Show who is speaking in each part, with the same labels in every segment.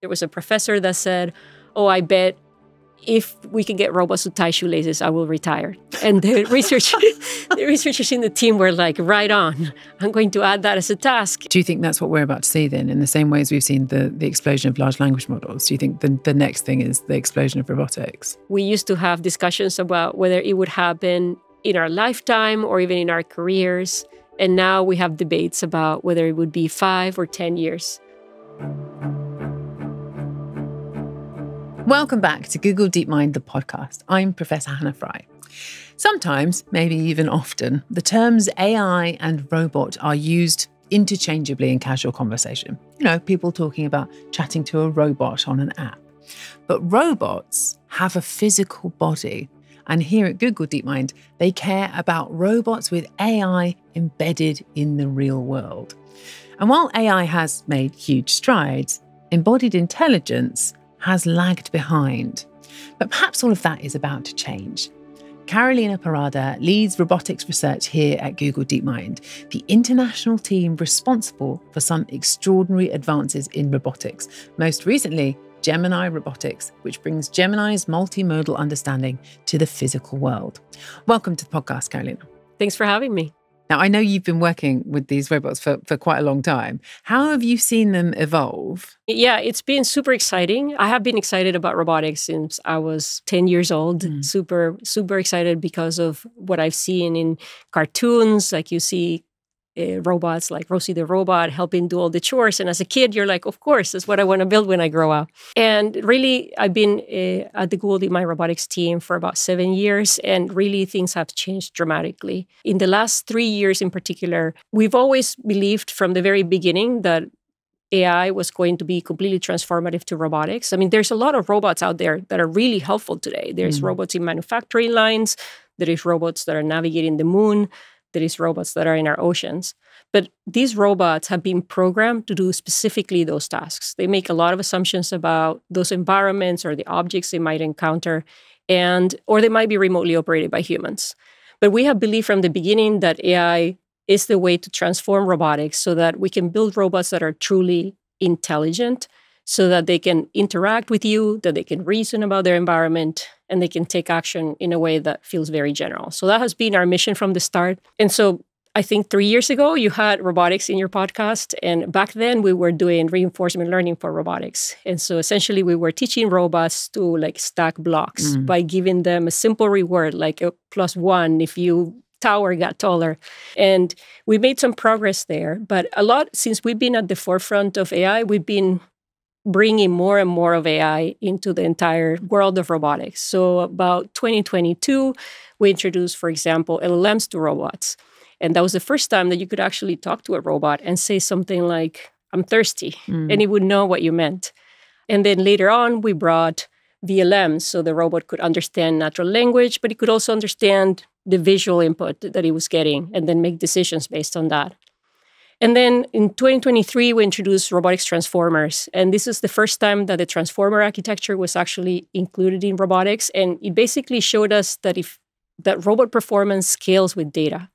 Speaker 1: There was a professor that said, oh, I bet if we can get robots to tie shoelaces, I will retire. And the researchers in the team were like, right on. I'm going to add that as a task.
Speaker 2: Do you think that's what we're about to see then? In the same way as we've seen the explosion of large language models, do you think the next thing is the explosion of robotics?
Speaker 1: We used to have discussions about whether it would happen in our lifetime or even in our careers. And now we have debates about whether it would be 5 or 10 years.
Speaker 2: Welcome back to Google DeepMind, the podcast. I'm Professor Hannah Fry. Sometimes, maybe even often, the terms AI and robot are used interchangeably in casual conversation. You know, people talking about chatting to a robot on an app. But robots have a physical body. And here at Google DeepMind, they care about robots with AI embedded in the real world. And while AI has made huge strides, embodied intelligence has lagged behind. But perhaps all of that is about to change. Carolina Parada leads robotics research here at Google DeepMind, the international team responsible for some extraordinary advances in robotics. Most recently, Gemini Robotics, which brings Gemini's multimodal understanding to the physical world. Welcome to the podcast, Carolina.
Speaker 1: Thanks for having me.
Speaker 2: Now, I know you've been working with these robots for quite a long time. How have you seen them evolve?
Speaker 1: Yeah, it's been super exciting. I have been excited about robotics since I was 10 years old. Super, super excited because of what I've seen in cartoons. Like you see robots like Rosie the Robot helping do all the chores. And as a kid, you're like, of course, that's what I want to build when I grow up. And really, I've been at the Google DeepMind robotics team for about 7 years, and really things have changed dramatically. In the last 3 years in particular, we've always believed from the very beginning that AI was going to be completely transformative to robotics. I mean, there's a lot of robots out there that are really helpful today. There's robots in manufacturing lines. There is robots that are navigating the moon. There is robots that are in our oceans. But these robots have been programmed to do specifically those tasks. They make a lot of assumptions about those environments or the objects they might encounter, or they might be remotely operated by humans. But we have believed from the beginning that AI is the way to transform robotics so that we can build robots that are truly intelligent, so that they can interact with you, that they can reason about their environment, and they can take action in a way that feels very general. So that has been our mission from the start. And so I think 3 years ago, you had robotics in your podcast. And back then, we were doing reinforcement learning for robotics. And so essentially, we were teaching robots to stack blocks by giving them a simple reward, like a +1 if your tower got taller. And we made some progress there. But a lot, since we've been at the forefront of AI, we've been bringing more and more of AI into the entire world of robotics. So about 2022, we introduced, for example, LLMs to robots. And that was the first time that you could actually talk to a robot and say something like, I'm thirsty, and it would know what you meant. And then later on, we brought VLMs, so the robot could understand natural language, but it could also understand the visual input that it was getting and then make decisions based on that. And then in 2023, we introduced robotics transformers. And this is the first time that the transformer architecture was actually included in robotics. And it basically showed us that robot performance scales with data.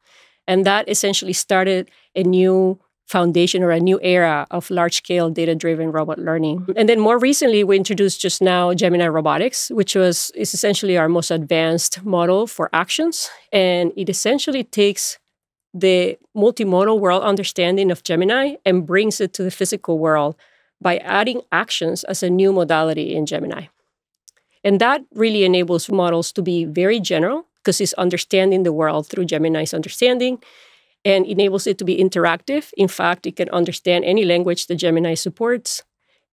Speaker 1: And that essentially started a new foundation or a new era of large-scale data-driven robot learning. And then more recently, we introduced just now Gemini Robotics, which is essentially our most advanced model for actions. And it essentially takes the multimodal world understanding of Gemini and brings it to the physical world by adding actions as a new modality in Gemini. And that really enables models to be very general because it's understanding the world through Gemini's understanding, and enables it to be interactive. In fact, it can understand any language that Gemini supports,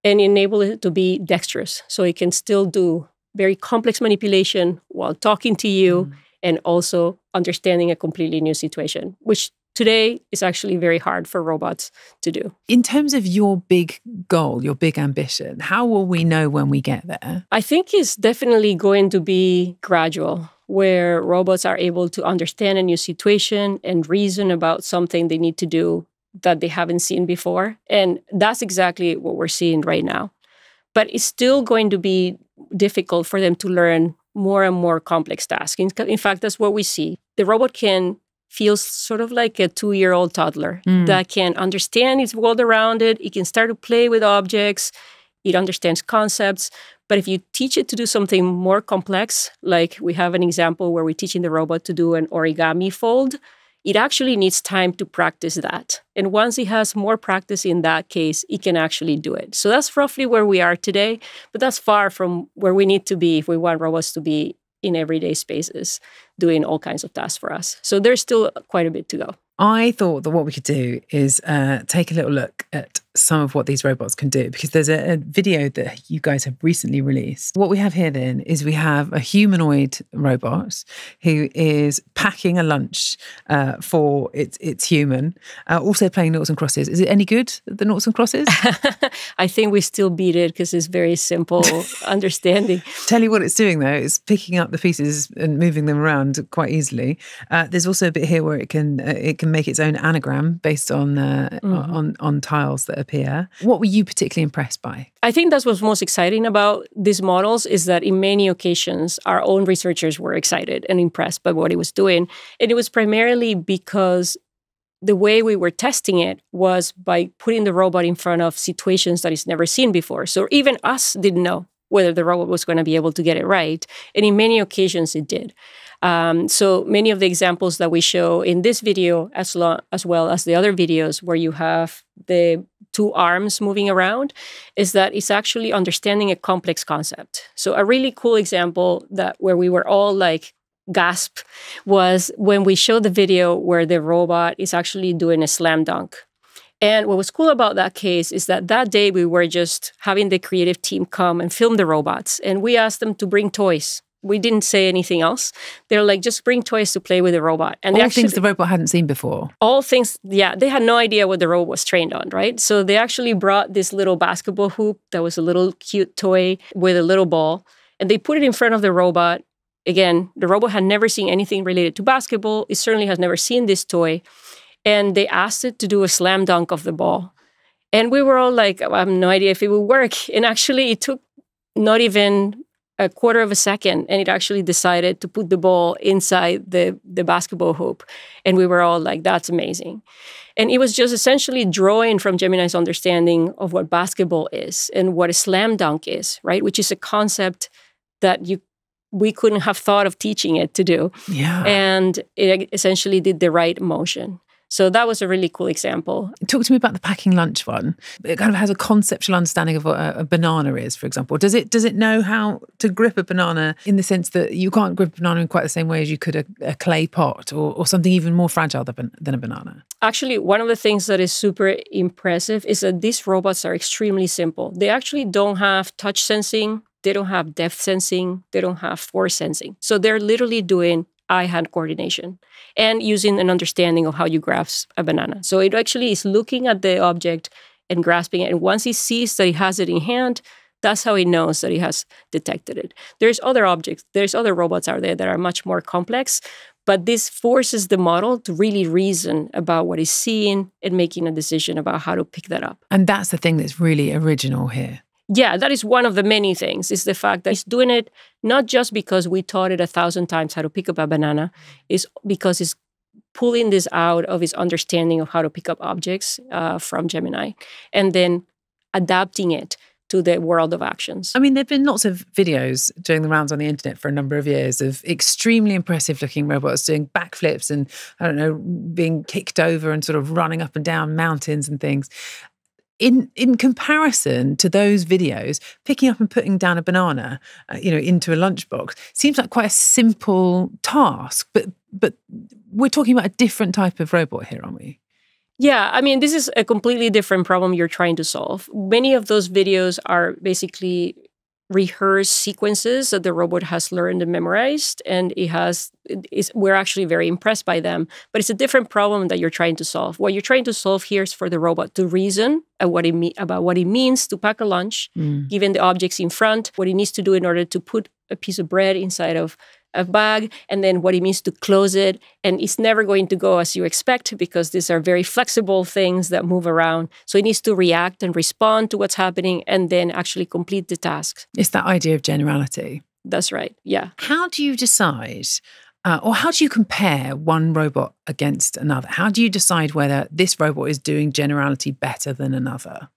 Speaker 1: and enable it to be dexterous. So it can still do very complex manipulation while talking to you, and also understanding a completely new situation, which today is actually very hard for robots to do.
Speaker 2: In terms of your big goal, your big ambition, how will we know when we get there?
Speaker 1: I think it's definitely going to be gradual, where robots are able to understand a new situation and reason about something they need to do that they haven't seen before. And that's exactly what we're seeing right now. But it's still going to be difficult for them to learn more and more complex tasks. In fact, that's what we see. The robot can feel sort of like a 2-year-old toddler that can understand its world around it. It can start to play with objects. It understands concepts. But if you teach it to do something more complex, like we have an example where we're teaching the robot to do an origami fold, it actually needs time to practice that. And once it has more practice in that case, it can actually do it. So that's roughly where we are today, but that's far from where we need to be if we want robots to be in everyday spaces doing all kinds of tasks for us. So there's still quite a bit to go.
Speaker 2: I thought that what we could do is take a little look at some of what these robots can do, because there's a video that you guys have recently released. What we have here then is we have a humanoid robot who is packing a lunch for its human, also playing noughts and crosses. Is it any good, the noughts and crosses?
Speaker 1: I think we still beat it because it's very simple understanding.
Speaker 2: Tell you what it's doing though, it's picking up the pieces and moving them around quite easily. There's also a bit here where it can make its own anagram based on on tiles that appear. What were you particularly impressed by?
Speaker 1: I think that's what's most exciting about these models, is that in many occasions, our own researchers were excited and impressed by what it was doing. And it was primarily because the way we were testing it was by putting the robot in front of situations that it's never seen before. So even us didn't know whether the robot was going to be able to get it right. And in many occasions, it did. So many of the examples that we show in this video, as well as the other videos where you have the two arms moving around, is that it's actually understanding a complex concept. So a really cool example where we were all like gasp was when we showed the video where the robot is actually doing a slam dunk. And what was cool about that case is that day we were just having the creative team come and film the robots, and we asked them to bring toys. We didn't say anything else. They're like, just bring toys to play with the robot. And
Speaker 2: all things the robot hadn't seen before.
Speaker 1: All things, yeah. They had no idea what the robot was trained on, right? So they actually brought this little basketball hoop that was a little cute toy with a little ball, and they put it in front of the robot. Again, the robot had never seen anything related to basketball. It certainly has never seen this toy. And they asked it to do a slam dunk of the ball. And we were all like, I have no idea if it would work. And actually, it took not even a quarter of a second, and it actually decided to put the ball inside the basketball hoop. And we were all like, that's amazing. And it was just essentially drawing from Gemini's understanding of what basketball is and what a slam dunk is, right? Which is a concept that we couldn't have thought of teaching it to do.
Speaker 2: Yeah.
Speaker 1: And it essentially did the right motion. So that was a really cool example.
Speaker 2: Talk to me about the packing lunch one. It kind of has a conceptual understanding of what a banana is, for example. Does it know how to grip a banana in the sense that you can't grip a banana in quite the same way as you could a clay pot or something even more fragile than a banana?
Speaker 1: Actually, one of the things that is super impressive is that these robots are extremely simple. They actually don't have touch sensing. They don't have depth sensing. They don't have force sensing. So they're literally doing eye-hand coordination and using an understanding of how you grasp a banana. So it actually is looking at the object and grasping it. And once it sees that it has it in hand, that's how it knows that it has detected it. There's other robots out there that are much more complex, but this forces the model to really reason about what it's seeing and making a decision about how to pick that up.
Speaker 2: And that's the thing that's really original here.
Speaker 1: Yeah, that is one of the many things, is the fact that it's doing it not just because we taught it 1,000 times how to pick up a banana, is because it's pulling this out of its understanding of how to pick up objects from Gemini and then adapting it to the world of actions.
Speaker 2: I mean, there have been lots of videos doing the rounds on the internet for a number of years of extremely impressive looking robots doing backflips and, I don't know, being kicked over and sort of running up and down mountains and things. In comparison to those videos, picking up and putting down a banana, into a lunchbox seems like quite a simple task. But we're talking about a different type of robot here, aren't we?
Speaker 1: Yeah, I mean, this is a completely different problem you're trying to solve. Many of those videos are basically rehearsed sequences that the robot has learned and memorized, and we're actually very impressed by them. But it's a different problem that you're trying to solve. What you're trying to solve here is for the robot to reason about what it means to pack a lunch, given the objects in front, what it needs to do in order to put a piece of bread inside of a bag, and then what it means to close it. And it's never going to go as you expect because these are very flexible things that move around. So it needs to react and respond to what's happening and then actually complete the tasks.
Speaker 2: It's that idea of generality.
Speaker 1: That's right, yeah.
Speaker 2: How do you decide, or how do you compare one robot against another? How do you decide whether this robot is doing generality better than another?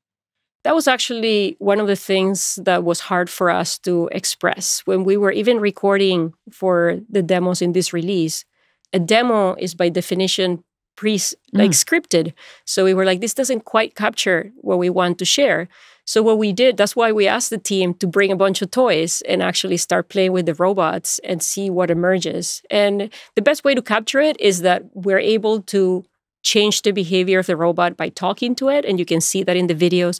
Speaker 1: That was actually one of the things that was hard for us to express when we were even recording for the demos in this release. A demo is by definition scripted. So we were like, this doesn't quite capture what we want to share. So what we did, that's why we asked the team to bring a bunch of toys and actually start playing with the robots and see what emerges. And the best way to capture it is that we're able to change the behavior of the robot by talking to it. And you can see that in the videos.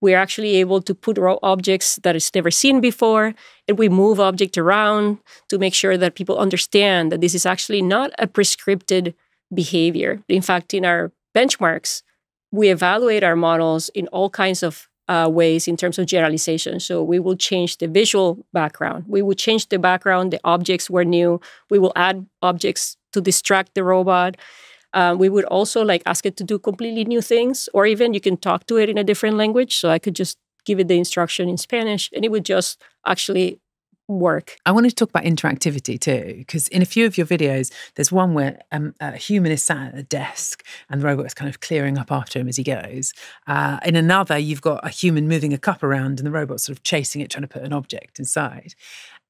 Speaker 1: We're actually able to put objects that it's never seen before, and we move object around to make sure that people understand that this is actually not a prescripted behavior. In fact, in our benchmarks, we evaluate our models in all kinds of ways in terms of generalization. So we will change the visual background. We will change the background. The objects were new. We will add objects to distract the robot. We would also ask it to do completely new things, or even you can talk to it in a different language. So I could just give it the instruction in Spanish and it would just actually work.
Speaker 2: I wanted to talk about interactivity too, because in a few of your videos, there's one where a human is sat at a desk and the robot is kind of clearing up after him as he goes. In another, you've got a human moving a cup around and the robot's sort of chasing it, trying to put an object inside.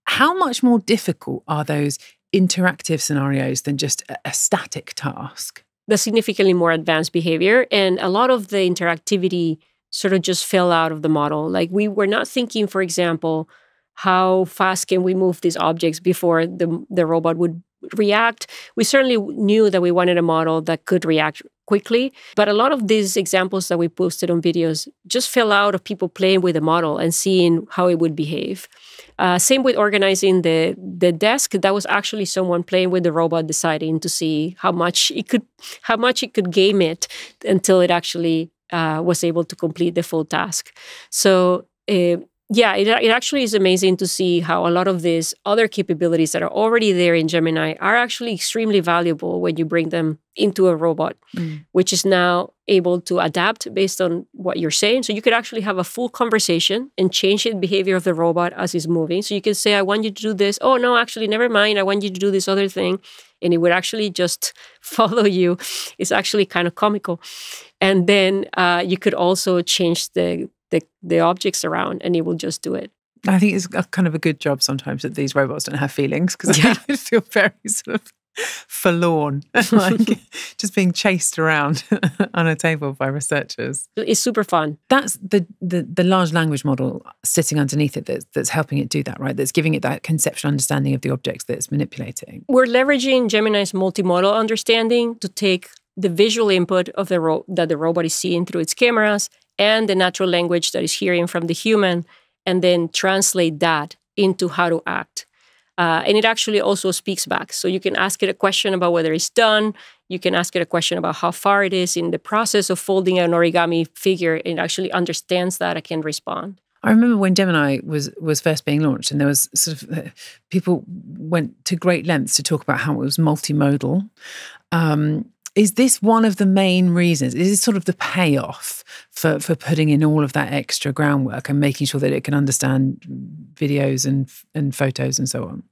Speaker 2: How much more difficult are those interactive scenarios than just a static task?
Speaker 1: The significantly more advanced behavior, and a lot of the interactivity sort of just fell out of the model. We were not thinking, for example, how fast can we move these objects before the robot would react. We certainly knew that we wanted a model that could react quickly, but a lot of these examples that we posted on videos just fell out of people playing with the model and seeing how it would behave. Same with organizing the desk. That was actually someone playing with the robot, deciding to see how much it could game it until it actually was able to complete the full task. So it actually is amazing to see how a lot of these other capabilities that are already there in Gemini are actually extremely valuable when you bring them into a robot, which is now able to adapt based on what you're saying. So you could actually have a full conversation and change the behavior of the robot as it's moving. So you can say, I want you to do this. Oh, no, actually, never mind. I want you to do this other thing. And it would actually just follow you. It's actually kind of comical. And then you could also change the objects around and it will just do it.
Speaker 2: I think it's kind of a good job sometimes that these robots don't have feelings, because I feel very sort of forlorn, like just being chased around on a table by researchers.
Speaker 1: It's super fun.
Speaker 2: That's the large language model sitting underneath it that's helping it do that, right? That's giving it that conceptual understanding of the objects that it's manipulating.
Speaker 1: We're leveraging Gemini's multimodal understanding to take the visual input of that the robot is seeing through its cameras and the natural language that is hearing from the human, and then translate that into how to act. And it actually also speaks back. So you can ask it a question about whether it's done. You can ask it a question about how far it is in the process of folding an origami figure. It actually understands that and can respond.
Speaker 2: I remember when Gemini was first being launched, and there was sort of people went to great lengths to talk about how it was multimodal. Is this one of the main reasons? Is this sort of the payoff for putting in all of that extra groundwork and making sure that it can understand videos and photos and so on?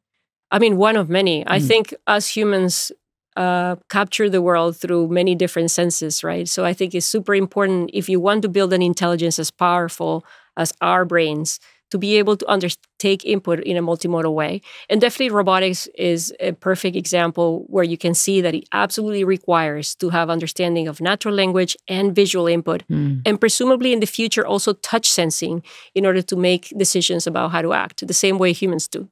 Speaker 1: I mean, one of many. I think as humans capture the world through many different senses, right? So I think it's super important, if you want to build an intelligence as powerful as our brains, to be able to take input in a multimodal way. And definitely robotics is a perfect example where you can see that it absolutely requires to have understanding of natural language and visual input, and presumably in the future also touch sensing in order to make decisions about how to act, the same way humans do.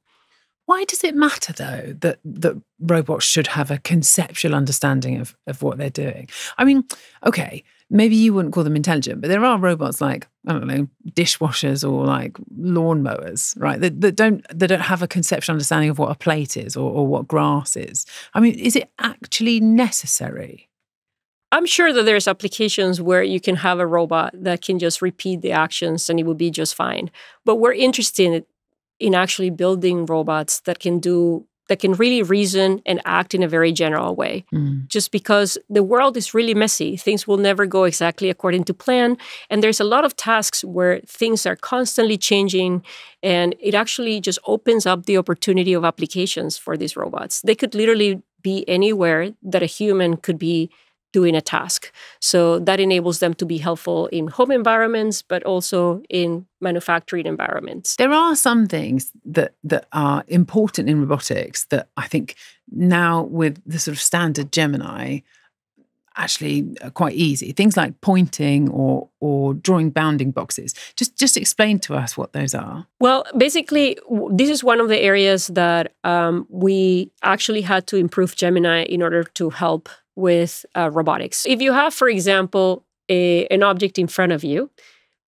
Speaker 2: Why does it matter, though, that robots should have a conceptual understanding of what they're doing? I mean, okay, maybe you wouldn't call them intelligent, but there are robots like, I don't know, dishwashers or like lawnmowers, right? That don't have a conceptual understanding of what a plate is or what grass is. I mean, is it actually necessary?
Speaker 1: I'm sure that there's applications where you can have a robot that can just repeat the actions and it will be just fine. But we're interested in actually building robots that can really reason and act in a very general way. Just because the world is really messy. Things will never go exactly according to plan. And there's a lot of tasks where things are constantly changing. And it actually just opens up the opportunity of applications for these robots. They could literally be anywhere that a human could be doing a task. So that enables them to be helpful in home environments, but also in manufacturing environments.
Speaker 2: There are some things that are important in robotics that I think now with the sort of standard Gemini actually are quite easy. Things like pointing or drawing bounding boxes. Just explain to us what those are.
Speaker 1: Well, basically, this is one of the areas that we actually had to improve Gemini in order to help with robotics. If you have, for example, an object in front of you,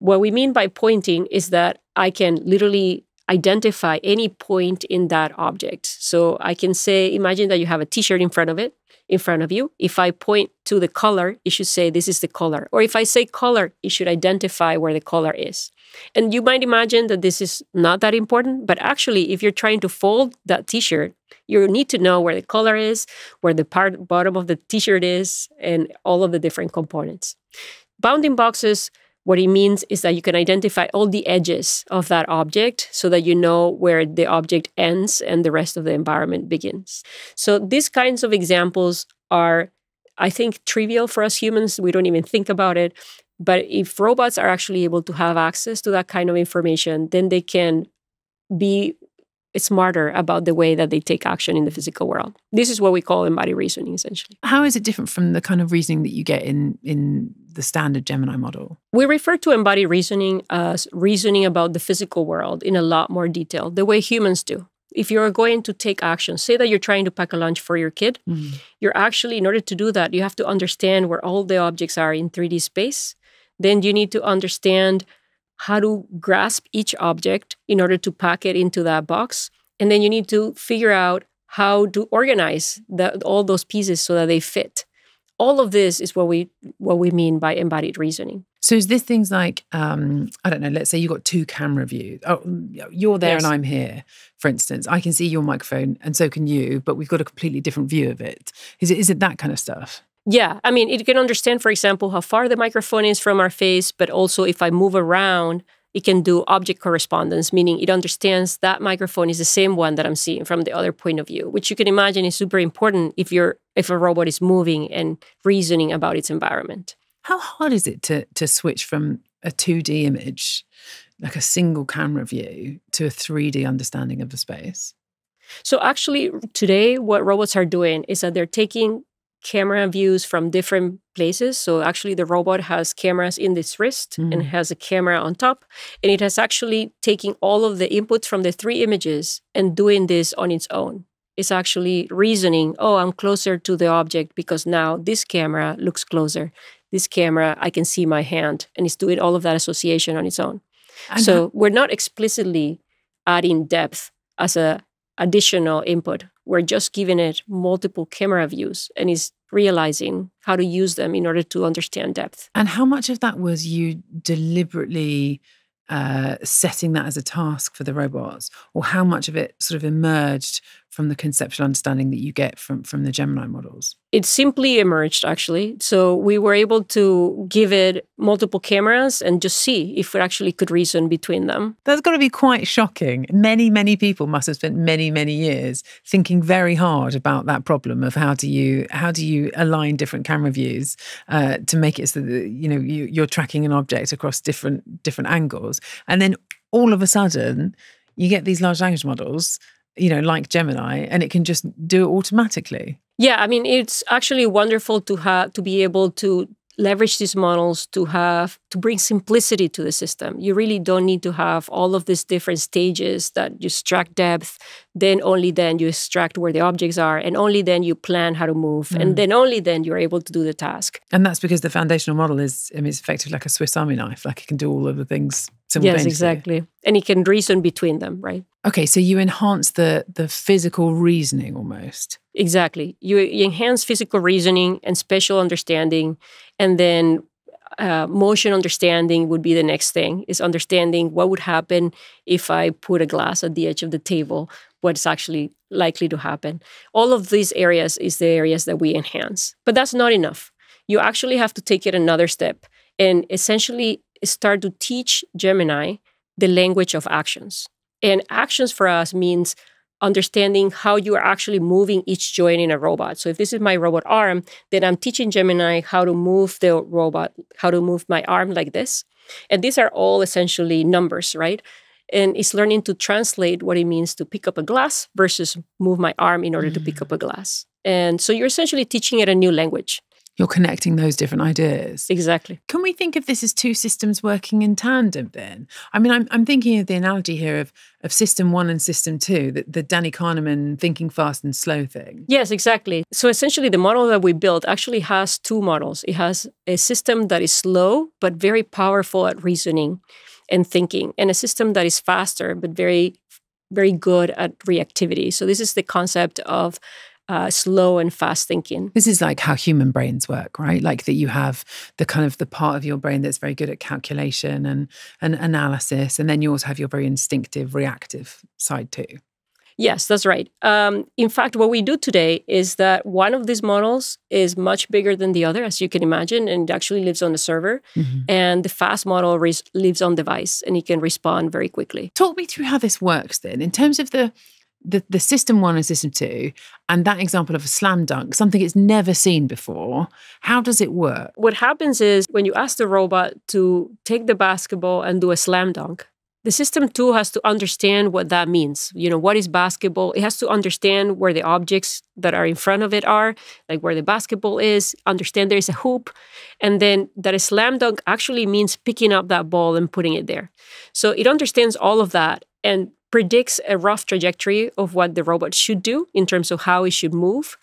Speaker 1: what we mean by pointing is that I can literally identify any point in that object. So I can say, imagine that you have a t-shirt in front of you. If I point to the color, it should say this is the color. Or if I say color, it should identify where the color is. And you might imagine that this is not that important, but actually, if you're trying to fold that t-shirt, you need to know where the color is, where the bottom of the t-shirt is, and all of the different components. Bounding boxes, what it means is that you can identify all the edges of that object so that you know where the object ends and the rest of the environment begins. So these kinds of examples are, I think, trivial for us humans. We don't even think about it. But if robots are actually able to have access to that kind of information, then they can be smarter about the way that they take action in the physical world. This is what we call embodied reasoning, essentially.
Speaker 2: How is it different from the kind of reasoning that you get in the standard Gemini model?
Speaker 1: We refer to embodied reasoning as reasoning about the physical world in a lot more detail, the way humans do. If you're going to take action, say that you're trying to pack a lunch for your kid, you're actually, in order to do that, you have to understand where all the objects are in 3D space. Then you need to understand how to grasp each object in order to pack it into that box. And then you need to figure out how to organize all those pieces so that they fit. All of this is what we mean by embodied reasoning.
Speaker 2: So is this things like, I don't know, let's say you've got two camera views. Oh, you're there and I'm here, for instance. I can see your microphone and so can you, but we've got a completely different view of it. Is it that kind of stuff?
Speaker 1: Yeah, I mean, it can understand, for example, how far the microphone is from our face, but also if I move around, it can do object correspondence, meaning it understands that microphone is the same one that I'm seeing from the other point of view, which you can imagine is super important if a robot is moving and reasoning about its environment.
Speaker 2: How hard is it to switch from a 2D image, like a single camera view, to a 3D understanding of the space?
Speaker 1: So actually, today, what robots are doing is that they're taking camera views from different places. So actually the robot has cameras in its wrist and has a camera on top. And it has actually taken all of the inputs from the 3 images and doing this on its own. It's actually reasoning, oh, I'm closer to the object because now this camera looks closer. This camera, I can see my hand. And it's doing all of that association on its own. So we're not explicitly adding depth as a additional input. We're just giving it multiple camera views and is realizing how to use them in order to understand depth.
Speaker 2: And how much of that was you deliberately setting that as a task for the robots? Or how much of it sort of emerged from the conceptual understanding that you get from the Gemini models?
Speaker 1: It simply emerged, actually. So we were able to give it multiple cameras and just see if it actually could reason between them.
Speaker 2: That's got to be quite shocking. Many, many people must have spent many, many years thinking very hard about that problem of how do you align different camera views to make it so that you're tracking an object across different angles. And then all of a sudden, you get these large language models, like Gemini, and it can just do it automatically.
Speaker 1: Yeah, I mean, it's actually wonderful to be able to leverage these models to bring simplicity to the system. You really don't need to have all of these different stages that you extract depth, only then you extract where the objects are, and only then you plan how to move, and then only then you're able to do the task.
Speaker 2: And that's because the foundational model is effectively like a Swiss Army knife, like it can do all of the things simultaneously.
Speaker 1: Yes, exactly. And it can reason between them, right?
Speaker 2: Okay, so you enhance the physical reasoning almost.
Speaker 1: Exactly. You enhance physical reasoning and spatial understanding, and then motion understanding would be the next thing, is understanding what would happen if I put a glass at the edge of the table, what's actually likely to happen. All of these areas is the areas that we enhance. But that's not enough. You actually have to take it another step and essentially start to teach Gemini the language of actions. And actions for us means understanding how you are actually moving each joint in a robot. So if this is my robot arm, then I'm teaching Gemini how to move the robot, how to move my arm like this. And these are all essentially numbers, right? And it's learning to translate what it means to pick up a glass versus move my arm in order to pick up a glass. And so you're essentially teaching it a new language.
Speaker 2: You're connecting those different ideas.
Speaker 1: Exactly.
Speaker 2: Can we think of this as two systems working in tandem then? I mean, I'm thinking of the analogy here of system one and system two, the Danny Kahneman thinking fast and slow thing.
Speaker 1: Yes, exactly. So essentially the model that we built actually has two models. It has a system that is slow, but very powerful at reasoning and thinking, and a system that is faster, but very, very good at reactivity. So this is the concept of slow and fast thinking.
Speaker 2: This is like how human brains work, right? Like that you have the kind of the part of your brain that's very good at calculation and analysis, and then you also have your very instinctive, reactive side too.
Speaker 1: Yes, that's right. In fact, what we do today is that one of these models is much bigger than the other, as you can imagine, and it actually lives on the server. And the fast model lives on device, and it can respond very quickly.
Speaker 2: Talk me through how this works then, in terms of the system one and system two, and that example of a slam dunk, something it's never seen before. How does it work?
Speaker 1: What happens is when you ask the robot to take the basketball and do a slam dunk, the system two has to understand what that means. You know, what is basketball? It has to understand where the objects that are in front of it are, like where the basketball is, understand there is a hoop, and then that a slam dunk actually means picking up that ball and putting it there. So it understands all of that and predicts a rough trajectory of what the robot should do in terms of how it should move,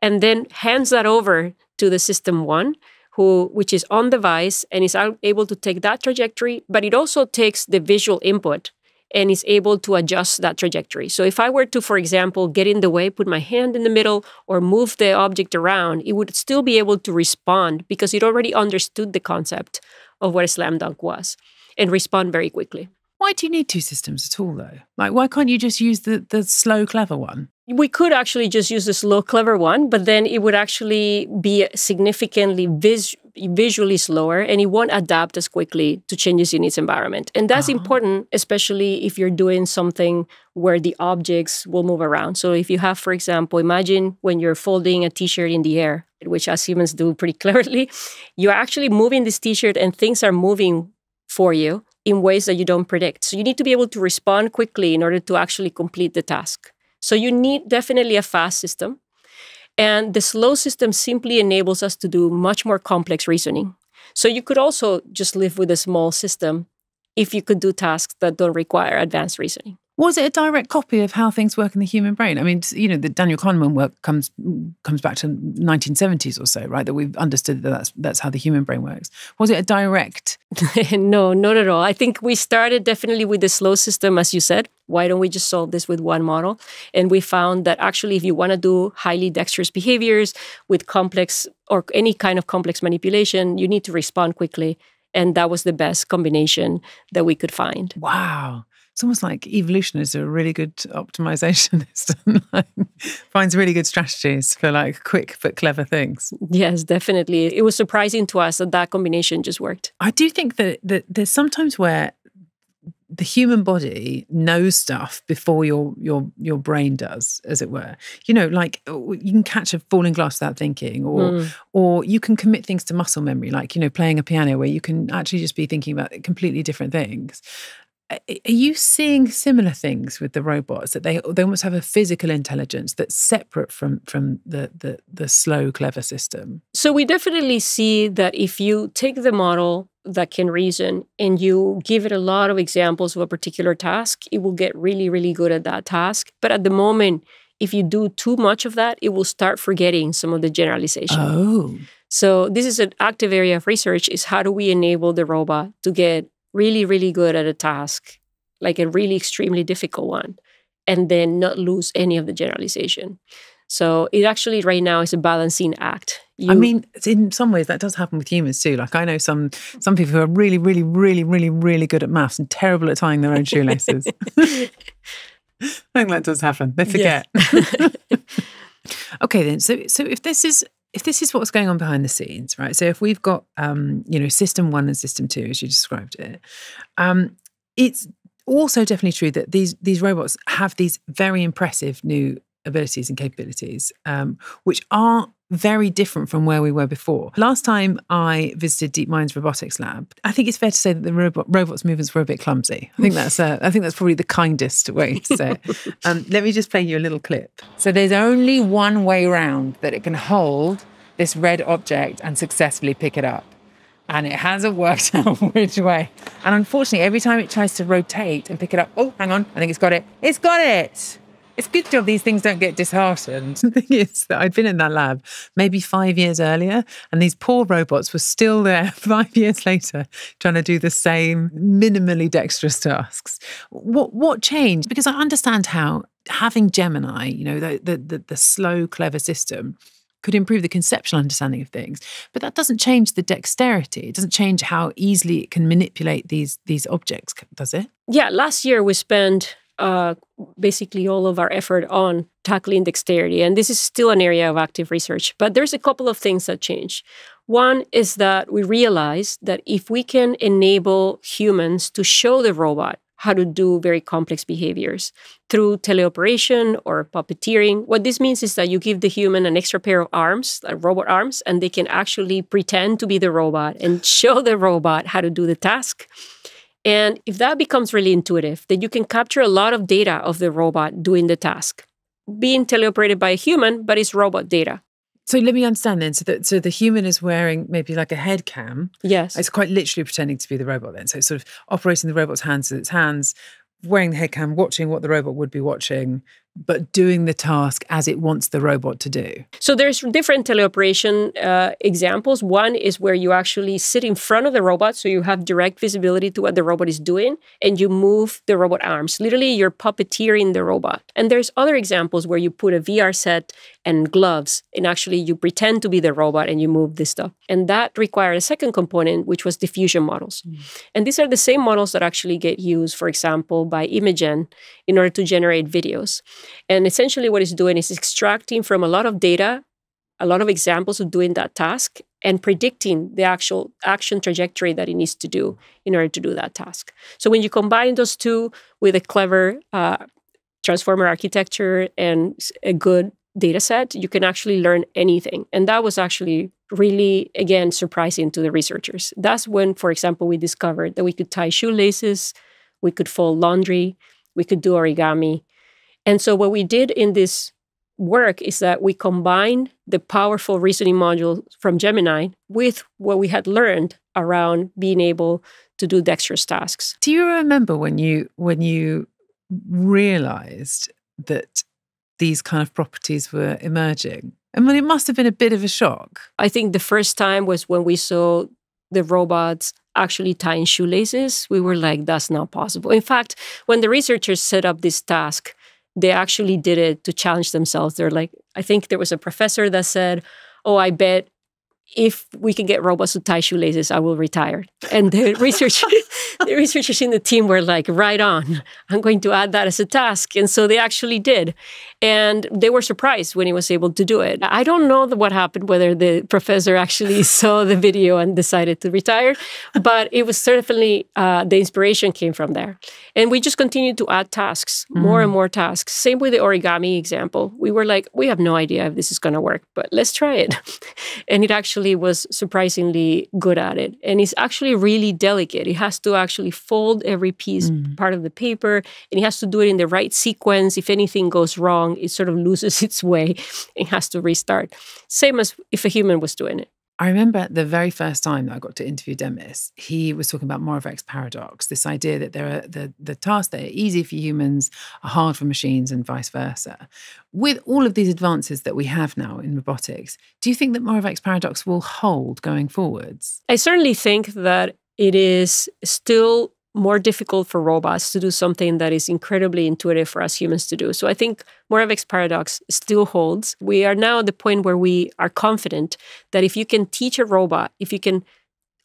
Speaker 1: and then hands that over to the system one, which is on device and is able to take that trajectory, but it also takes the visual input and is able to adjust that trajectory. So if I were to, for example, get in the way, put my hand in the middle, or move the object around, it would still be able to respond because it already understood the concept of what a slam dunk was and respond very quickly.
Speaker 2: Why do you need two systems at all, though? Like, why can't you just use the slow, clever one?
Speaker 1: We could actually just use the slow, clever one, but then it would actually be significantly visually slower, and it won't adapt as quickly to changes in its environment. And that's important, especially if you're doing something where the objects will move around. So if you have, for example, imagine when you're folding a T-shirt in the air, which as humans do pretty cleverly, you're actually moving this T-shirt and things are moving for you in ways that you don't predict. So you need to be able to respond quickly in order to actually complete the task. So you need definitely a fast system. And the slow system simply enables us to do much more complex reasoning. So you could also just live with a small system if you could do tasks that don't require advanced reasoning.
Speaker 2: Was it a direct copy of how things work in the human brain? I mean, you know, the Daniel Kahneman work comes back to 1970s or so, right? That we've understood that that's how the human brain works. Was it a direct?
Speaker 1: No, not at all. I think we started definitely with the slow system, as you said. Why don't we just solve this with one model? And we found that actually, if you want to do highly dexterous behaviors with complex or any kind of complex manipulation, you need to respond quickly. And that was the best combination that we could find.
Speaker 2: Wow. It's almost like evolution is a really good optimizationist and finds really good strategies for like quick but clever things.
Speaker 1: Yes, definitely. It was surprising to us that combination just worked.
Speaker 2: I do think that there's sometimes where the human body knows stuff before your brain does, as it were. You know, like you can catch a falling glass without thinking, or you can commit things to muscle memory, like, you know, playing a piano where you can actually just be thinking about completely different things. Are you seeing similar things with the robots, that they almost have a physical intelligence that's separate from the slow, clever system?
Speaker 1: So we definitely see that if you take the model that can reason and you give it a lot of examples of a particular task, it will get really, really good at that task. But at the moment, if you do too much of that, it will start forgetting some of the generalization.
Speaker 2: Oh.
Speaker 1: So this is an active area of research, is how do we enable the robot to get really, really good at a task, like a really extremely difficult one, and then not lose any of the generalization. So it actually right now is a balancing act.
Speaker 2: I mean, in some ways that does happen with humans too. Like I know some people who are really, really, really, really, really good at maths and terrible at tying their own shoelaces. I think that does happen. They forget. Yeah. Okay, then. So if this is what's going on behind the scenes, right? So if we've got, system one and system two, as you described it, it's also definitely true that these robots have these very impressive new abilities and capabilities, which are very different from where we were before. Last time I visited DeepMind's robotics lab, I think it's fair to say that the robot's movements were a bit clumsy. I think that's probably the kindest way to say it. Let me just play you a little clip. So there's only one way round that it can hold this red object and successfully pick it up. And it hasn't worked out which way. And unfortunately, every time it tries to rotate and pick it up, oh, hang on, I think it's got it. It's got it. It's a good job these things don't get disheartened. The thing is that I'd been in that lab maybe 5 years earlier, and these poor robots were still there 5 years later trying to do the same minimally dexterous tasks. What changed? Because I understand how having Gemini, the slow, clever system, could improve the conceptual understanding of things. But that doesn't change the dexterity. It doesn't change how easily it can manipulate these objects, does it?
Speaker 1: Yeah, last year we spent basically all of our effort on tackling dexterity. And this is still an area of active research. But there's a couple of things that change. One is that we realized that if we can enable humans to show the robot how to do very complex behaviors through teleoperation or puppeteering. What this means is that you give the human an extra pair of arms, like robot arms, and they can actually pretend to be the robot and show the robot how to do the task. And if that becomes really intuitive, then you can capture a lot of data of the robot doing the task, being teleoperated by a human, but it's robot data.
Speaker 2: So let me understand then. So the human is wearing maybe like a head cam.
Speaker 1: Yes.
Speaker 2: It's quite literally pretending to be the robot then. So it's sort of operating the robot's hands with its hands, wearing the head cam, watching what the robot would be watching, but doing the task as it wants the robot to do.
Speaker 1: So there's different teleoperation examples. One is where you actually sit in front of the robot, so you have direct visibility to what the robot is doing, and you move the robot arms. Literally, you're puppeteering the robot. And there's other examples where you put a VR set and gloves, and actually you pretend to be the robot and you move this stuff. And that required a second component, which was diffusion models. And these are the same models that actually get used, for example, by Imagen in order to generate videos. And essentially what it's doing is extracting from a lot of data, a lot of examples of doing that task, and predicting the actual action trajectory that it needs to do in order to do that task. So when you combine those two with a clever transformer architecture and a good data set, you can actually learn anything. And that was actually really, again, surprising to the researchers. That's when, for example, we discovered that we could tie shoelaces, we could fold laundry, we could do origami. And so what we did in this work is that we combined the powerful reasoning module from Gemini with what we had learned around being able to do dexterous tasks.
Speaker 2: Do you remember when you realized that these kind of properties were emerging? I mean, it must have been a bit of a shock.
Speaker 1: I think the first time was when we saw the robots actually tying shoelaces. We were like, that's not possible. In fact, when the researchers set up this task, they actually did it to challenge themselves. They're like, I think there was a professor that said, oh, I bet if we can get robots to tie shoelaces, I will retire. And the researchers in the team were like, right on, I'm going to add that as a task. And so they actually did. And they were surprised when he was able to do it. I don't know what happened, whether the professor actually saw the video and decided to retire, but it was certainly, the inspiration came from there. And we just continued to add tasks, more and more tasks. Same with the origami example. We were like, we have no idea if this is going to work, but let's try it. And it actually was surprisingly good at it. And it's actually really delicate. It has to actually fold every piece, part of the paper, and it has to do it in the right sequence. If anything goes wrong, it sort of loses its way and has to restart. Same as if a human was doing it.
Speaker 2: I remember the very first time that I got to interview Demis, he was talking about Moravec's paradox, this idea that there are the tasks that are easy for humans are hard for machines and vice versa. With all of these advances that we have now in robotics, do you think that Moravec's paradox will hold going forwards?
Speaker 1: I certainly think that it is still more difficult for robots to do something that is incredibly intuitive for us humans to do. So I think Moravec's paradox still holds. We are now at the point where we are confident that if you can teach a robot, if you can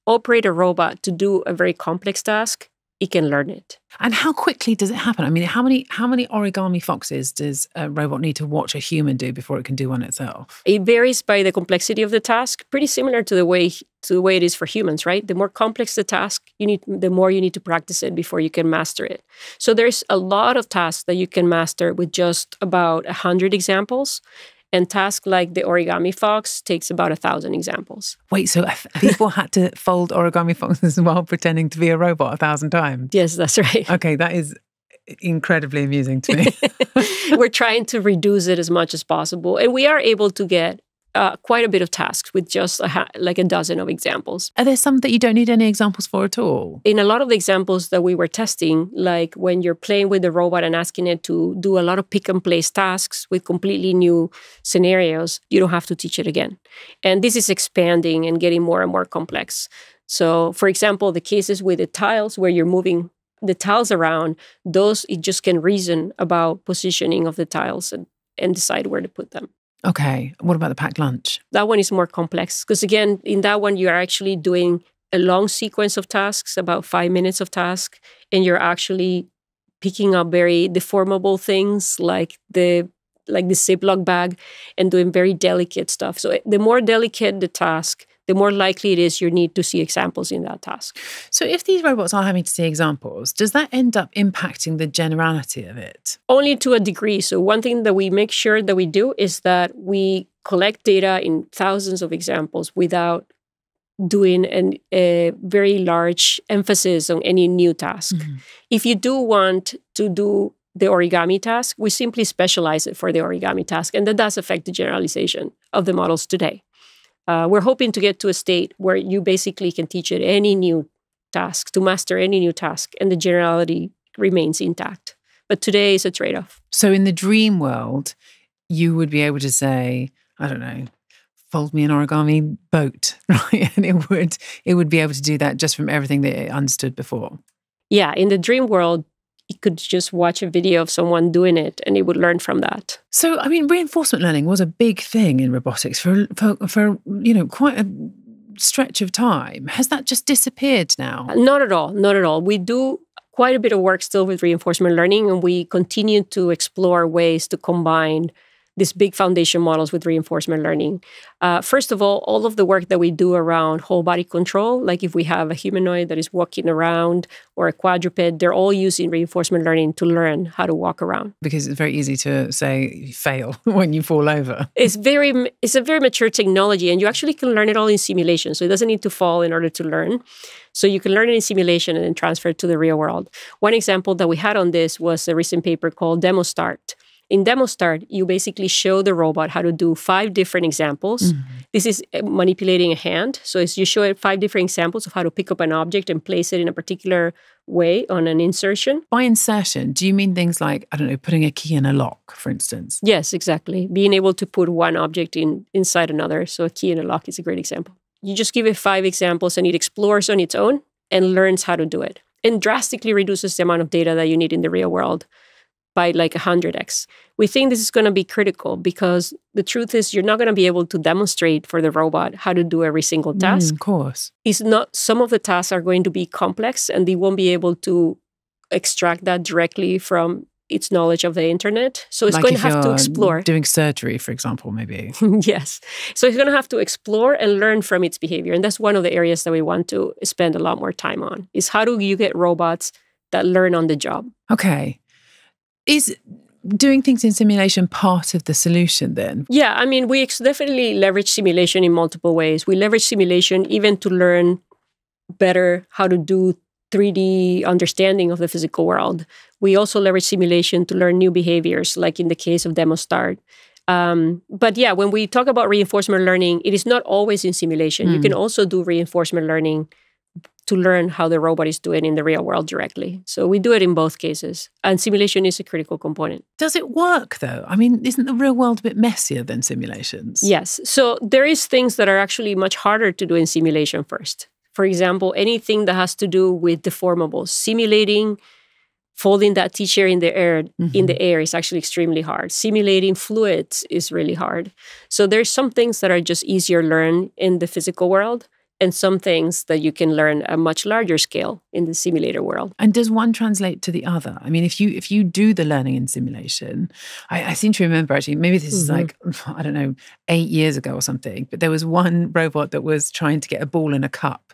Speaker 1: operate a robot to do a very complex task, it can learn it.
Speaker 2: And how quickly does it happen? I mean, how many origami foxes does a robot need to watch a human do before it can do one itself?
Speaker 1: It varies by the complexity of the task, pretty similar to the way it is for humans, right? The more complex the task, the more you need to practice it before you can master it. So there's a lot of tasks that you can master with just about 100 examples. And tasks like the origami fox takes about 1,000 examples.
Speaker 2: Wait, so people had to fold origami foxes while pretending to be a robot 1,000 times?
Speaker 1: Yes, that's right.
Speaker 2: Okay, that is incredibly amusing to me.
Speaker 1: We're trying to reduce it as much as possible. And we are able to get quite a bit of tasks with just like a dozen of examples.
Speaker 2: Are there some that you don't need any examples for at all?
Speaker 1: In a lot of the examples that we were testing, like when you're playing with the robot and asking it to do a lot of pick and place tasks with completely new scenarios, you don't have to teach it again. And this is expanding and getting more and more complex. So, for example, the cases with the tiles where you're moving the tiles around, those it just can reason about positioning of the tiles and decide where to put them.
Speaker 2: Okay. What about the packed lunch?
Speaker 1: That one is more complex because, again, in that one, you are actually doing a long sequence of tasks, about 5 minutes of task, and you're actually picking up very deformable things like the Ziploc bag and doing very delicate stuff. So the more delicate the task, the more likely it is you need to see examples in that task.
Speaker 2: So if these robots are having to see examples, does that end up impacting the generality of it?
Speaker 1: Only to a degree. So one thing that we make sure that we do is that we collect data in thousands of examples without doing a very large emphasis on any new task. Mm-hmm. If you do want to do the origami task, we simply specialize it for the origami task, and that does affect the generalization of the models today. We're hoping to get to a state where you basically can teach it any new task, to master any new task, and the generality remains intact. But today is a trade-off.
Speaker 2: So in the dream world, you would be able to say, I don't know, fold me an origami boat, right? And it would be able to do that just from everything that it understood before.
Speaker 1: Yeah, in the dream world, you could just watch a video of someone doing it and it would learn from that.
Speaker 2: So, I mean, reinforcement learning was a big thing in robotics for quite a stretch of time. Has that just disappeared now?
Speaker 1: Not at all. Not at all. We do quite a bit of work still with reinforcement learning, and we continue to explore ways to combine these big foundation models with reinforcement learning. First of all of the work that we do around whole body control, like if we have a humanoid that is walking around or a quadruped, they're all using reinforcement learning to learn how to walk around.
Speaker 2: Because it's very easy to say fail when you fall over.
Speaker 1: It's a very mature technology, and you actually can learn it all in simulation. So it doesn't need to fall in order to learn. So you can learn it in simulation and then transfer it to the real world. One example that we had on this was a recent paper called Demo Start. In Demo Start, you basically show the robot how to do 5 different examples. Mm-hmm. This is manipulating a hand. So you show it 5 different examples of how to pick up an object and place it in a particular way on an insertion.
Speaker 2: By insertion, do you mean things like, I don't know, putting a key in a lock, for instance?
Speaker 1: Yes, exactly. Being able to put one object inside another. So a key in a lock is a great example. You just give it 5 examples and it explores on its own and learns how to do it. And drastically reduces the amount of data that you need in the real world by like 100x. We think this is going to be critical because the truth is you're not going to be able to demonstrate for the robot how to do every single task.
Speaker 2: Of course.
Speaker 1: Some of the tasks are going to be complex and they won't be able to extract that directly from its knowledge of the internet. So it's
Speaker 2: like
Speaker 1: going to have to explore.
Speaker 2: Doing surgery, for example, maybe.
Speaker 1: Yes. So it's going to have to explore and learn from its behavior. And that's one of the areas that we want to spend a lot more time on, is how do you get robots that learn on the job?
Speaker 2: Okay. Is doing things in simulation part of the solution then?
Speaker 1: Yeah, I mean, we definitely leverage simulation in multiple ways. We leverage simulation even to learn better how to do 3D understanding of the physical world. We also leverage simulation to learn new behaviors, like in the case of Demo Start. But yeah, when we talk about reinforcement learning, it is not always in simulation. You can also do reinforcement learning to learn how the robot is doing in the real world directly. So we do it in both cases. And simulation is a critical component.
Speaker 2: Does it work though? I mean, isn't the real world a bit messier than simulations?
Speaker 1: Yes. So there is things that are actually much harder to do in simulation first. For example, anything that has to do with deformables, simulating folding that t-shirt in the air is actually extremely hard. Simulating fluids is really hard. So there's some things that are just easier learned in the physical world. and some things that you can learn at a much larger scale in the simulator world.
Speaker 2: And does one translate to the other? I mean, if you do the learning in simulation, I seem to remember actually, maybe this is like, I don't know, 8 years ago or something, but there was one robot that was trying to get a ball in a cup.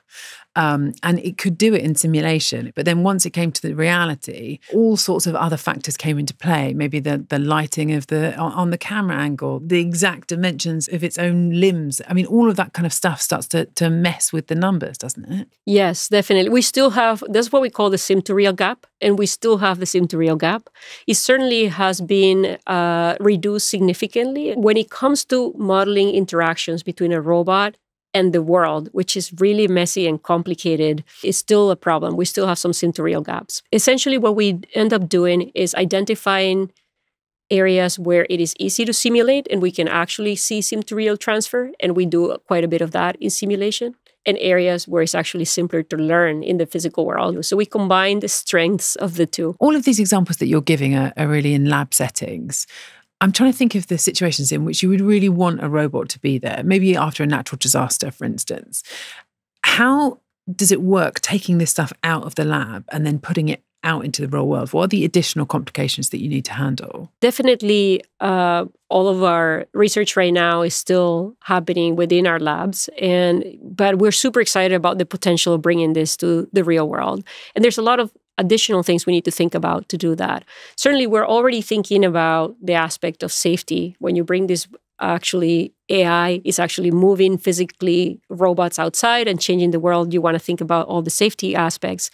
Speaker 2: And it could do it in simulation. But then once it came to the reality, all sorts of other factors came into play. Maybe the lighting of on the camera angle, the exact dimensions of its own limbs. I mean, all of that kind of stuff starts to mess with the numbers, doesn't it?
Speaker 1: Yes, definitely. We still have, that's what we call the sim to real gap. And we still have the sim to real gap. It certainly has been reduced significantly. When it comes to modeling interactions between a robot and the world, which is really messy and complicated, is still a problem. We still have some sim to real gaps. Essentially, what we end up doing is identifying areas where it is easy to simulate and we can actually see sim to real transfer, and we do quite a bit of that in simulation, and areas where it's actually simpler to learn in the physical world. So we combine the strengths of the two.
Speaker 2: All of these examples that you're giving are really in lab settings. I'm trying to think of the situations in which you would really want a robot to be there, maybe after a natural disaster, for instance. How does it work taking this stuff out of the lab and then putting it out into the real world? What are the additional complications that you need to handle?
Speaker 1: Definitely, all of our research right now is still happening within our labs, but we're super excited about the potential of bringing this to the real world. And there's a lot of additional things we need to think about to do that. Certainly, we're already thinking about the aspect of safety. When you bring this, actually, AI is actually moving physically robots outside and changing the world, you want to think about all the safety aspects.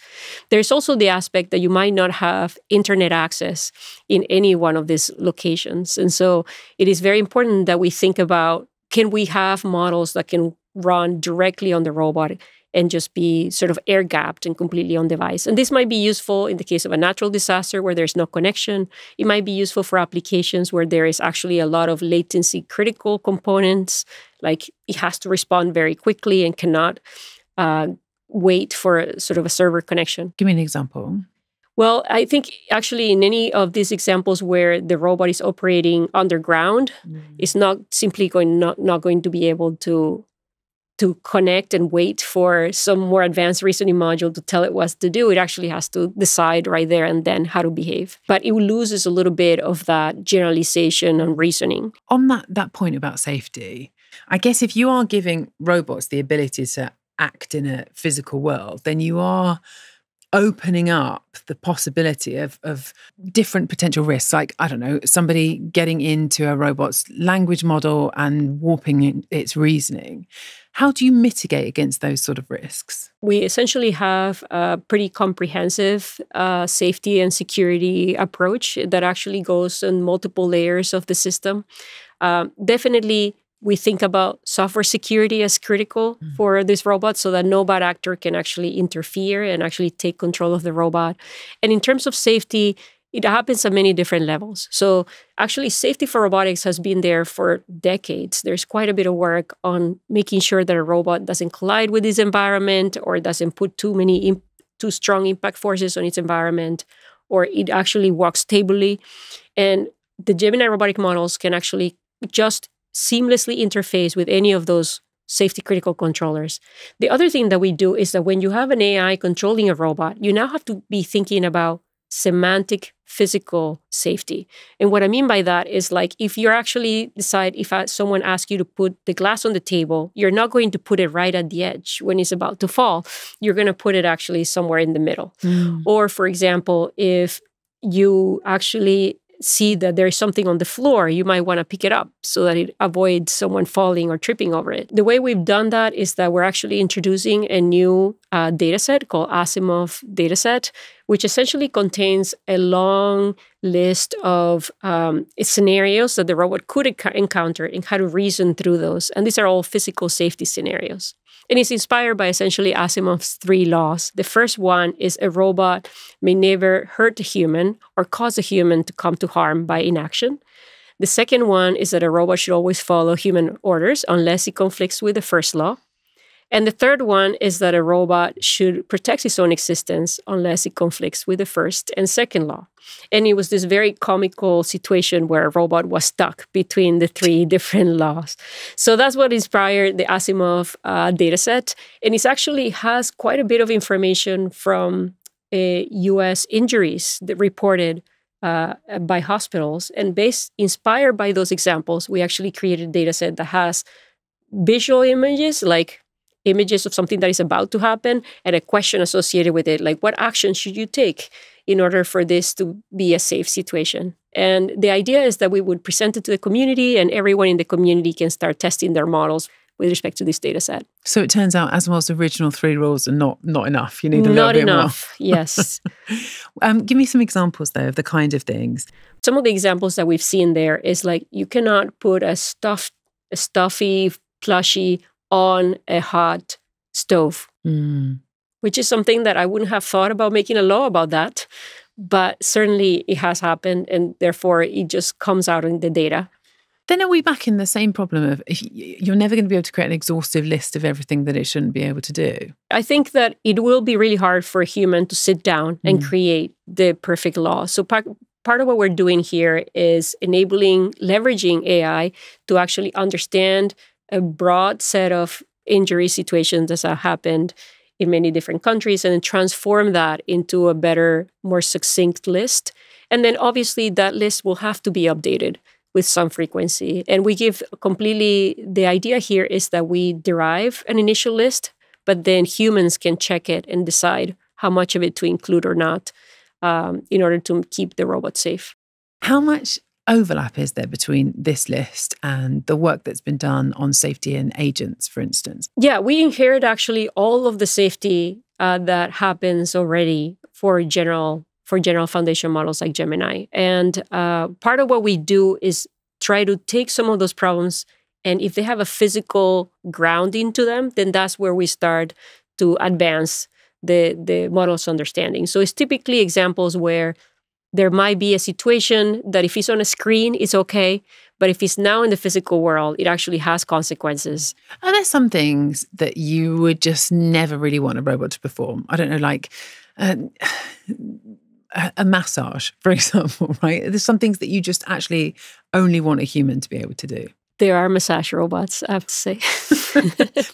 Speaker 1: There's also the aspect that you might not have internet access in any one of these locations. And so it is very important that we think about, can we have models that can run directly on the robot and just be sort of air-gapped and completely on device. And this might be useful in the case of a natural disaster where there's no connection. It might be useful for applications where there is actually a lot of latency critical components, like it has to respond very quickly and cannot wait for sort of a server connection.
Speaker 2: Give me an example.
Speaker 1: Well, I think actually in any of these examples where the robot is operating underground, it's not simply not going to be able to connect and wait for some more advanced reasoning module to tell it what to do. It actually has to decide right there and then how to behave. But it loses a little bit of that generalization and reasoning.
Speaker 2: On that point about safety, I guess if you are giving robots the ability to act in a physical world, then you are opening up the possibility of different potential risks. Like, I don't know, somebody getting into a robot's language model and warping its reasoning. How do you mitigate against those sort of risks?
Speaker 1: We essentially have a pretty comprehensive safety and security approach that actually goes in multiple layers of the system. Definitely, we think about software security as critical for this robot so that no bad actor can actually interfere and actually take control of the robot. And in terms of safety, it happens at many different levels. So actually, safety for robotics has been there for decades. There's quite a bit of work on making sure that a robot doesn't collide with its environment or doesn't put too strong impact forces on its environment, or it actually walks stably. And the Gemini robotic models can actually just seamlessly interface with any of those safety critical controllers. The other thing that we do is that when you have an AI controlling a robot, you now have to be thinking about semantic physical safety. And what I mean by that is, like, if you actually decide, if someone asks you to put the glass on the table, you're not going to put it right at the edge when it's about to fall. You're going to put it actually somewhere in the middle. Or, for example, if you actually see that there's something on the floor, you might want to pick it up so that it avoids someone falling or tripping over it. The way we've done that is that we're actually introducing a new data set called Asimov dataset, which essentially contains a long list of scenarios that the robot could encounter and how to reason through those. And these are all physical safety scenarios. And it's inspired by essentially Asimov's 3 laws. The first one is a robot may never hurt a human or cause a human to come to harm by inaction. The second one is that a robot should always follow human orders unless it conflicts with the first law. And the third one is that a robot should protect its own existence unless it conflicts with the first and second law. And it was this very comical situation where a robot was stuck between the three different laws. So that's what inspired the Asimov dataset. And it actually has quite a bit of information from U.S. injuries that reported by hospitals. And inspired by those examples, we actually created a dataset that has visual images, like images of something that is about to happen, and a question associated with it, like what action should you take in order for this to be a safe situation? And the idea is that we would present it to the community, and everyone in the community can start testing their models with respect to this data set.
Speaker 2: So it turns out Asimov's original 3 rules are not enough. You need a little bit more. Not enough,
Speaker 1: yes.
Speaker 2: Give me some examples, though, of the kind of things.
Speaker 1: Some of the examples that we've seen there is like you cannot put a stuffy plushie on a hot stove, which is something that I wouldn't have thought about making a law about that. But certainly it has happened, and therefore it just comes out in the data.
Speaker 2: Then are we back in the same problem of you're never going to be able to create an exhaustive list of everything that it shouldn't be able to do?
Speaker 1: I think that it will be really hard for a human to sit down and create the perfect law. So part of what we're doing here is leveraging AI to actually understand a broad set of injury situations that have happened in many different countries and then transform that into a better, more succinct list. And then obviously that list will have to be updated with some frequency. And the idea here is that we derive an initial list, but then humans can check it and decide how much of it to include or not in order to keep the robot safe.
Speaker 2: How much overlap is there between this list and the work that's been done on safety and agents, for instance?
Speaker 1: Yeah, we inherit actually all of the safety that happens already for general foundation models like Gemini. And part of what we do is try to take some of those problems, and if they have a physical grounding to them, then that's where we start to advance the model's understanding. So it's typically examples where there might be a situation that if it's on a screen, it's okay. But if it's now in the physical world, it actually has consequences.
Speaker 2: Are there some things that you would just never really want a robot to perform? I don't know, like a massage, for example, right? There's some things that you just actually only want a human to be able to do.
Speaker 1: There are massage robots, I have to say.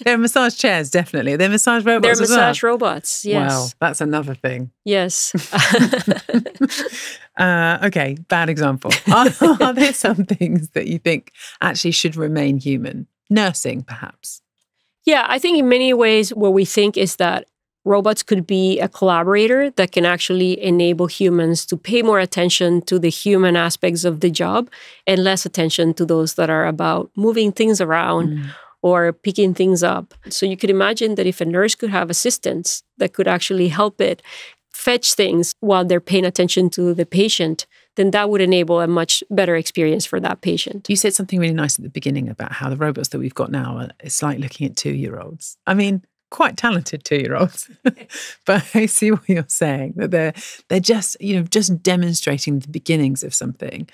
Speaker 2: There are massage chairs, definitely. There are massage robots
Speaker 1: There are massage robots, yes.
Speaker 2: Wow, that's another thing.
Speaker 1: Yes.
Speaker 2: Okay, bad example. Are there some things that you think actually should remain human? Nursing, perhaps?
Speaker 1: Yeah, I think in many ways what we think is that robots could be a collaborator that can actually enable humans to pay more attention to the human aspects of the job and less attention to those that are about moving things around or picking things up. So you could imagine that if a nurse could have assistants that could actually help it fetch things while they're paying attention to the patient, then that would enable a much better experience for that patient.
Speaker 2: You said something really nice at the beginning about how the robots that we've got now, it's like looking at 2-year-olds. I mean, quite talented 2-year-olds, but I see what you're saying, that they're just demonstrating the beginnings of something.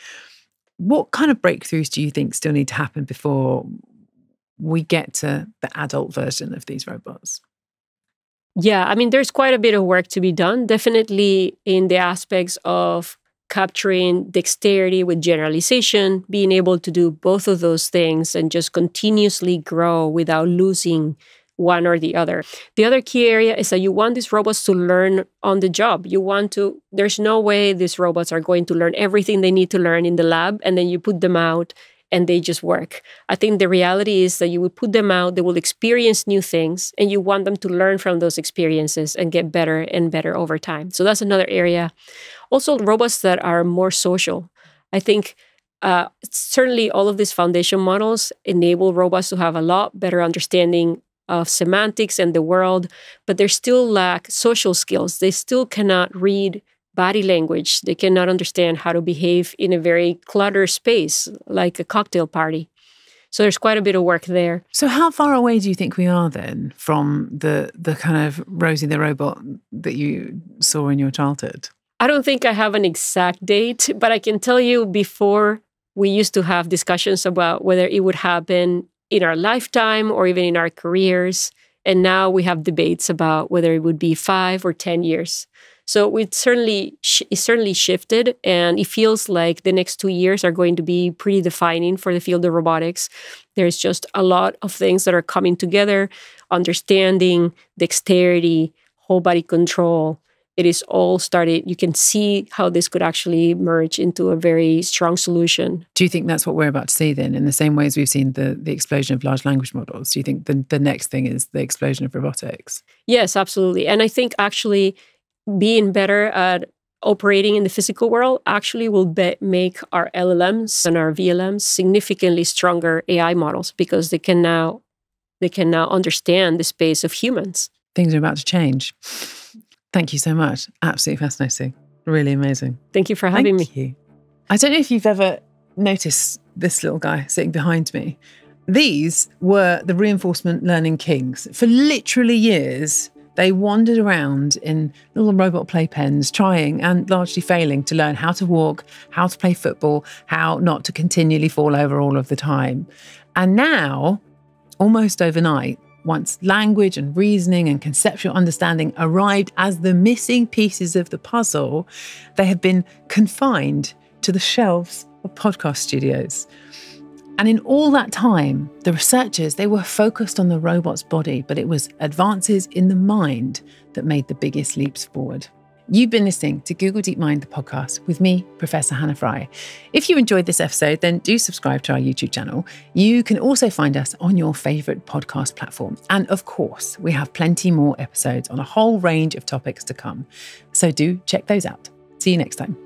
Speaker 2: What kind of breakthroughs do you think still need to happen before we get to the adult version of these robots?
Speaker 1: Yeah, I mean, there's quite a bit of work to be done, definitely in the aspects of capturing dexterity with generalization, being able to do both of those things and just continuously grow without losing one or the other. The other key area is that you want these robots to learn on the job. There's no way these robots are going to learn everything they need to learn in the lab and then you put them out and they just work. I think the reality is that you will put them out, they will experience new things, and you want them to learn from those experiences and get better and better over time. So that's another area. Also, robots that are more social. I think certainly all of these foundation models enable robots to have a lot better understanding of semantics and the world, but they still lack social skills. They still cannot read body language. They cannot understand how to behave in a very cluttered space, like a cocktail party. So there's quite a bit of work there.
Speaker 2: So how far away do you think we are then from the kind of Rosie the robot that you saw in your childhood?
Speaker 1: I don't think I have an exact date, but I can tell you before we used to have discussions about whether it would happen in our lifetime or even in our careers. And now we have debates about whether it would be 5 or 10 years. So it's certainly shifted, and it feels like the next 2 years are going to be pretty defining for the field of robotics. There's just a lot of things that are coming together, understanding, dexterity, whole body control. It is all started. You can see how this could actually merge into a very strong solution.
Speaker 2: Do you think that's what we're about to see then, in the same way as we've seen the explosion of large language models? Do you think the next thing is the explosion of robotics?
Speaker 1: Yes, absolutely. And I think actually being better at operating in the physical world actually will make our LLMs and our VLMs significantly stronger AI models, because they can now understand the space of humans.
Speaker 2: Things are about to change. Thank you so much. Absolutely fascinating. Really amazing.
Speaker 1: Thank you for having me.
Speaker 2: Thank you. I don't know if you've ever noticed this little guy sitting behind me. These were the reinforcement learning kings. For literally years, they wandered around in little robot playpens, trying and largely failing to learn how to walk, how to play football, how not to continually fall over all of the time. And now, almost overnight, once language and reasoning and conceptual understanding arrived as the missing pieces of the puzzle, they have been confined to the shelves of podcast studios. And in all that time, the researchers, they were focused on the robot's body, but it was advances in the mind that made the biggest leaps forward. You've been listening to Google DeepMind, the podcast, with me, Professor Hannah Fry. If you enjoyed this episode, then do subscribe to our YouTube channel. You can also find us on your favourite podcast platform. And of course, we have plenty more episodes on a whole range of topics to come. So do check those out. See you next time.